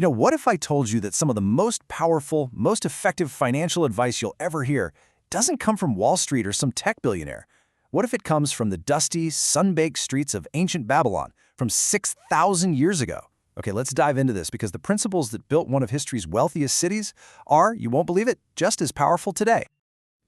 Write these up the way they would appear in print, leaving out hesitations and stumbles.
What if I told you that some of the most powerful, most effective financial advice you'll ever hear doesn't come from Wall Street or some tech billionaire? What if it comes from the dusty, sun-baked streets of ancient Babylon from 6,000 years ago? Okay, let's dive into this because the principles that built one of history's wealthiest cities are, you won't believe it, just as powerful today.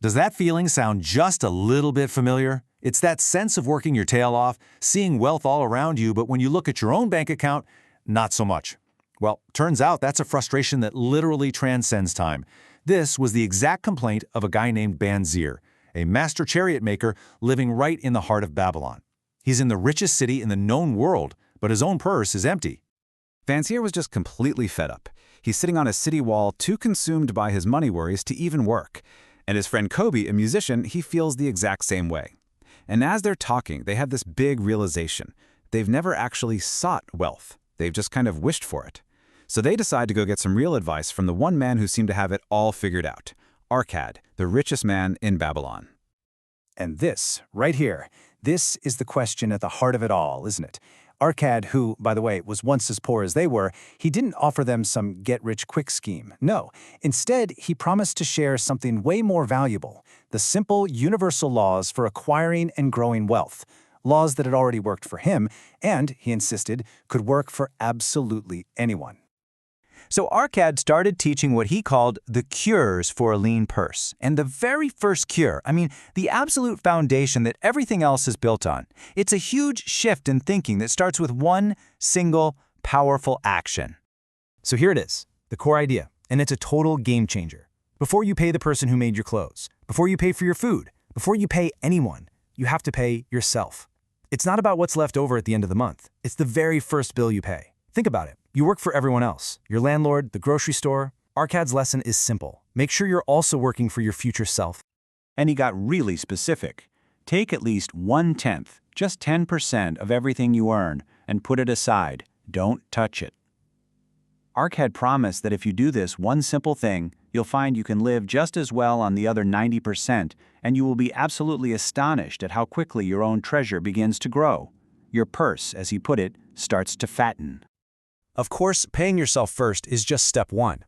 Does that feeling sound just a little bit familiar? It's that sense of working your tail off, seeing wealth all around you, but when you look at your own bank account, not so much. Well, turns out that's a frustration that literally transcends time. This was the exact complaint of a guy named Banzir, a master chariot maker living right in the heart of Babylon. He's in the richest city in the known world, but his own purse is empty. Banzir was just completely fed up. He's sitting on a city wall, too consumed by his money worries to even work. And his friend Kobe, a musician, he feels the exact same way. And as they're talking, they have this big realization. They've never actually sought wealth. They've just kind of wished for it. So they decide to go get some real advice from the one man who seemed to have it all figured out, Arkad, the richest man in Babylon. And this, right here, this is the question at the heart of it all, isn't it? Arkad, who, by the way, was once as poor as they were, he didn't offer them some get-rich-quick scheme. No, instead, he promised to share something way more valuable, the simple, universal laws for acquiring and growing wealth. Laws that had already worked for him, and, he insisted, could work for absolutely anyone. So Arkad started teaching what he called the cures for a lean purse. And the very first cure, the absolute foundation that everything else is built on. It's a huge shift in thinking that starts with one single, powerful action. So here it is, the core idea, and it's a total game changer. Before you pay the person who made your clothes, before you pay for your food, before you pay anyone, you have to pay yourself. It's not about what's left over at the end of the month. It's the very first bill you pay. Think about it. You work for everyone else, your landlord, the grocery store. Arkad's lesson is simple. Make sure you're also working for your future self. And he got really specific. Take at least 1/10, just 10% of everything you earn, and put it aside. Don't touch it. Arkad promised that if you do this one simple thing, you'll find you can live just as well on the other 90%, and you will be absolutely astonished at how quickly your own treasure begins to grow. Your purse, as he put it, starts to fatten. Of course, paying yourself first is just step one.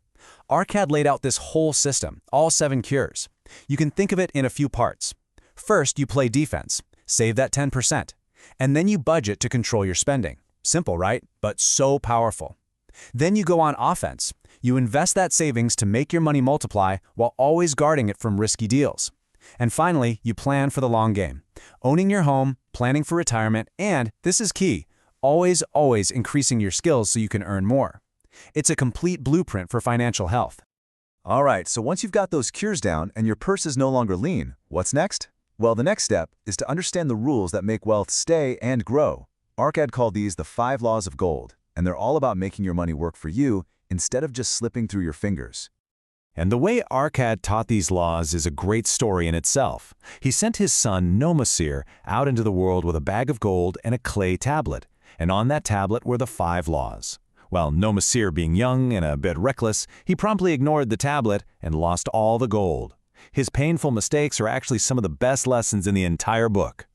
Arkad laid out this whole system, all 7 cures. You can think of it in a few parts. First, you play defense, save that 10%, and then you budget to control your spending. Simple, right? But so powerful. Then you go on offense. You invest that savings to make your money multiply while always guarding it from risky deals. And finally, you plan for the long game, owning your home, planning for retirement, and, this is key, always increasing your skills so you can earn more. It's a complete blueprint for financial health. All right, so once you've got those cures down and your purse is no longer lean, what's next? Well, the next step is to understand the rules that make wealth stay and grow. Arkad called these the 5 laws of gold, and they're all about making your money work for you instead of just slipping through your fingers. And the way Arkad taught these laws is a great story in itself. He sent his son, Nomasir, out into the world with a bag of gold and a clay tablet. And on that tablet were the 5 laws. Well, Nomasir, being young and a bit reckless, he promptly ignored the tablet and lost all the gold. His painful mistakes are actually some of the best lessons in the entire book.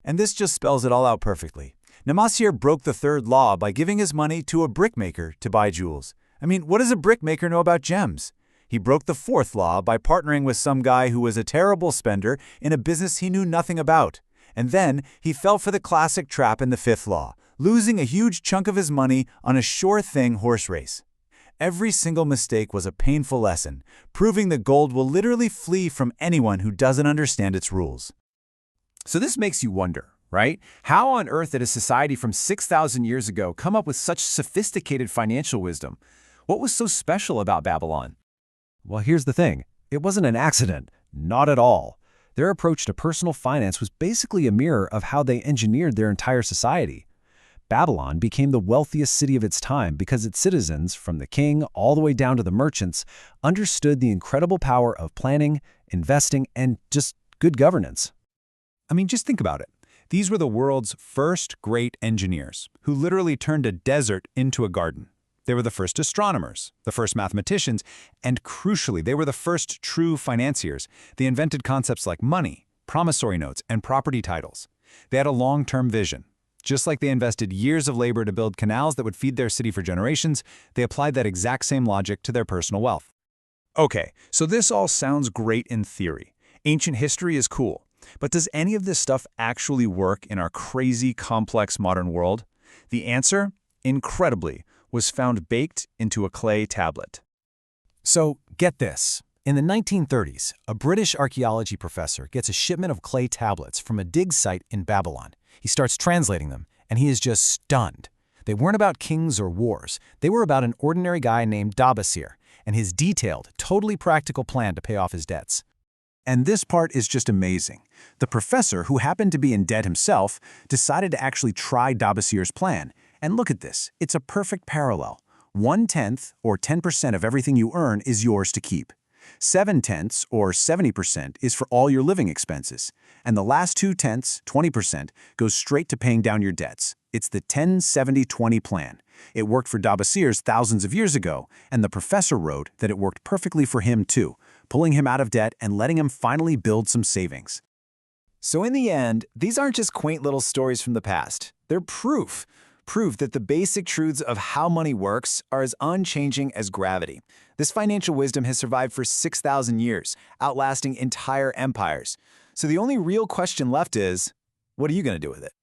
And this just spells it all out perfectly. Nomasir broke the 3rd law by giving his money to a brickmaker to buy jewels. What does a brickmaker know about gems? He broke the 4th law by partnering with some guy who was a terrible spender in a business he knew nothing about. And then he fell for the classic trap in the 5th law, losing a huge chunk of his money on a sure-thing horse race. Every single mistake was a painful lesson, proving that gold will literally flee from anyone who doesn't understand its rules. So this makes you wonder, right? How on earth did a society from 6,000 years ago come up with such sophisticated financial wisdom? What was so special about Babylon? Well, here's the thing. It wasn't an accident. Not at all. Their approach to personal finance was basically a mirror of how they engineered their entire society. Babylon became the wealthiest city of its time because its citizens, from the king all the way down to the merchants, understood the incredible power of planning, investing, and just good governance. Just think about it. These were the world's first great engineers, who literally turned a desert into a garden. They were the first astronomers, the first mathematicians, and crucially, they were the first true financiers. They invented concepts like money, promissory notes, and property titles. They had a long-term vision. Just like they invested years of labor to build canals that would feed their city for generations, they applied that exact same logic to their personal wealth. Okay, so this all sounds great in theory. Ancient history is cool. But does any of this stuff actually work in our crazy, complex modern world? The answer, incredibly, was found baked into a clay tablet. So, get this. In the 1930s, a British archaeology professor gets a shipment of clay tablets from a dig site in Babylon. He starts translating them, and he is just stunned. They weren't about kings or wars. They were about an ordinary guy named Dabasir and his detailed, totally practical plan to pay off his debts. And this part is just amazing. The professor, who happened to be in debt himself, decided to actually try Dabasir's plan. And look at this, it's a perfect parallel. 1/10, or 10% of everything you earn, is yours to keep. 7/10, or 70%, is for all your living expenses. And the last 2/10, 20%, goes straight to paying down your debts. It's the 10-70-20 plan. It worked for Dabasir's thousands of years ago, and the professor wrote that it worked perfectly for him too, pulling him out of debt and letting him finally build some savings. So in the end, these aren't just quaint little stories from the past. They're proof that the basic truths of how money works are as unchanging as gravity. This financial wisdom has survived for 6,000 years, outlasting entire empires. So the only real question left is, what are you going to do with it?